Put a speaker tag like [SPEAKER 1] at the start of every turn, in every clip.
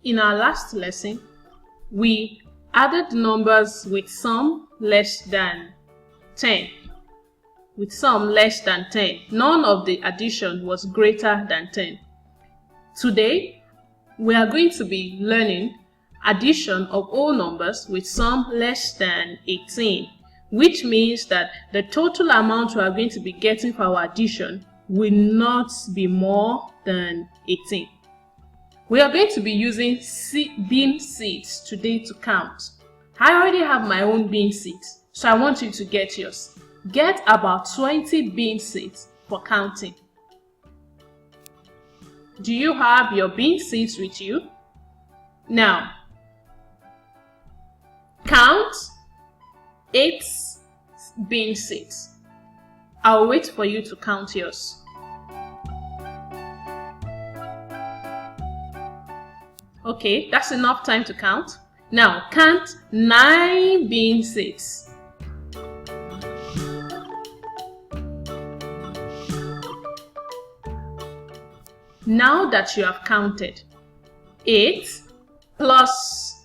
[SPEAKER 1] In our last lesson, we added numbers with sum less than 10. With sum less than 10. None of the addition was greater than 10. Today, we are going to be learning addition of all numbers with sum less than 18, which means that the total amount we are going to be getting for our addition will not be more than 18. We are going to be using bean seeds today to count. I already have my own bean seeds, so I want you to get yours. Get about 20 bean seeds for counting. Do you have your bean seeds with you? Now, count 8 bean seeds. I'll wait for you to count yours. Okay, that's enough time to count. Now, count 9 bean seeds. Now that you have counted 8 plus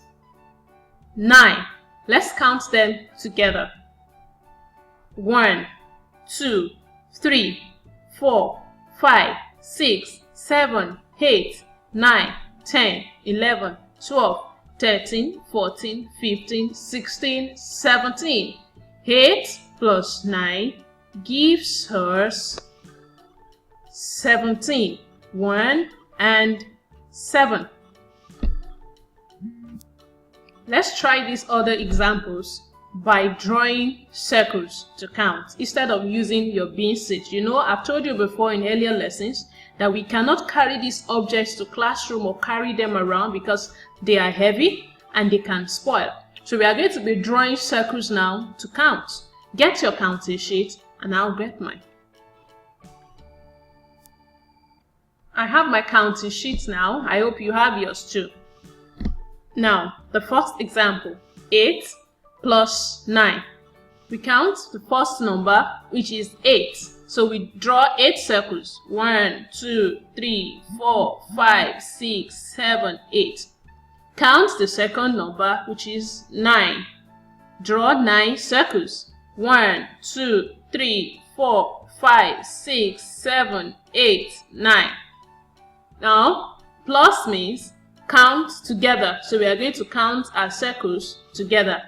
[SPEAKER 1] 9, let's count them together. 1, 2, 3, 4, 5, 6, 7, 8, 9, 10, 11, 12, 13, 14, 15, 16, 17. 8 plus 9 gives us 17. 1 and 7. Let's try these other examples by drawing circles to count instead of using your bean seeds. You know, I've told you before in earlier lessons that we cannot carry these objects to classroom or carry them around because they are heavy and they can spoil. So we are going to be drawing circles now to count. Get your counting sheet and I'll get mine. I have my counting sheet now. I hope you have yours too. Now, the first example, 8 plus 9. We count the first number, which is 8. So we draw 8 circles. 1, 2, 3, 4, 5, 6, 7, 8. Count the second number, which is 9. Draw 9 circles. 1, 2, 3, 4, 5, 6, 7, 8, 9. Now, plus means count together. So we are going to count our circles together.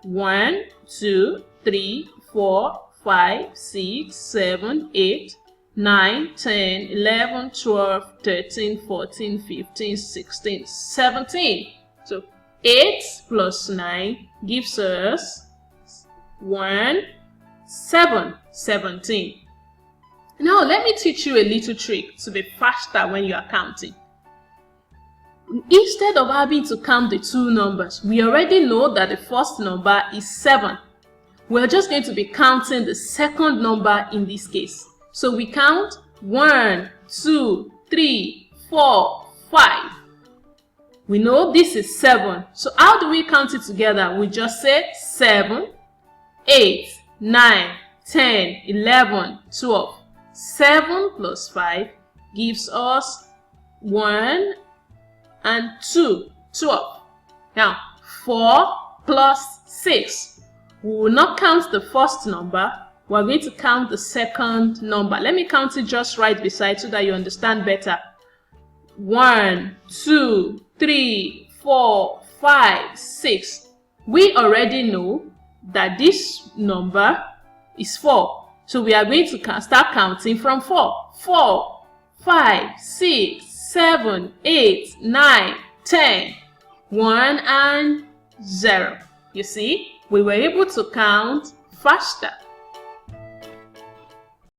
[SPEAKER 1] 1, 2, 3, 4, 5, 6, 7, 8, 9, 10, 11, 12, 13, 14, 15, 16, 17. So 8 plus 9 gives us 17. Now let me teach you a little trick to be faster when you are counting. Instead of having to count the two numbers, we already know that the first number is 7. We're just going to be counting the second number in this case. So we count 1, 2, 3, 4, 5. We know this is 7. So how do we count it together? We just say 7, 8, 9, 10, 11, 12. 7 plus 5 gives us 1 and 2, 12. Now, 4 plus 6. We will not count the first number. We are going to count the second number. Let me count it just right beside so that you understand better. 1, 2, 3, 4, 5, 6. We already know that this number is 4. So we are going to start counting from 4. 4, 5, 6, 7, 8, 9, 10. 1 and 0. You see, we were able to count faster.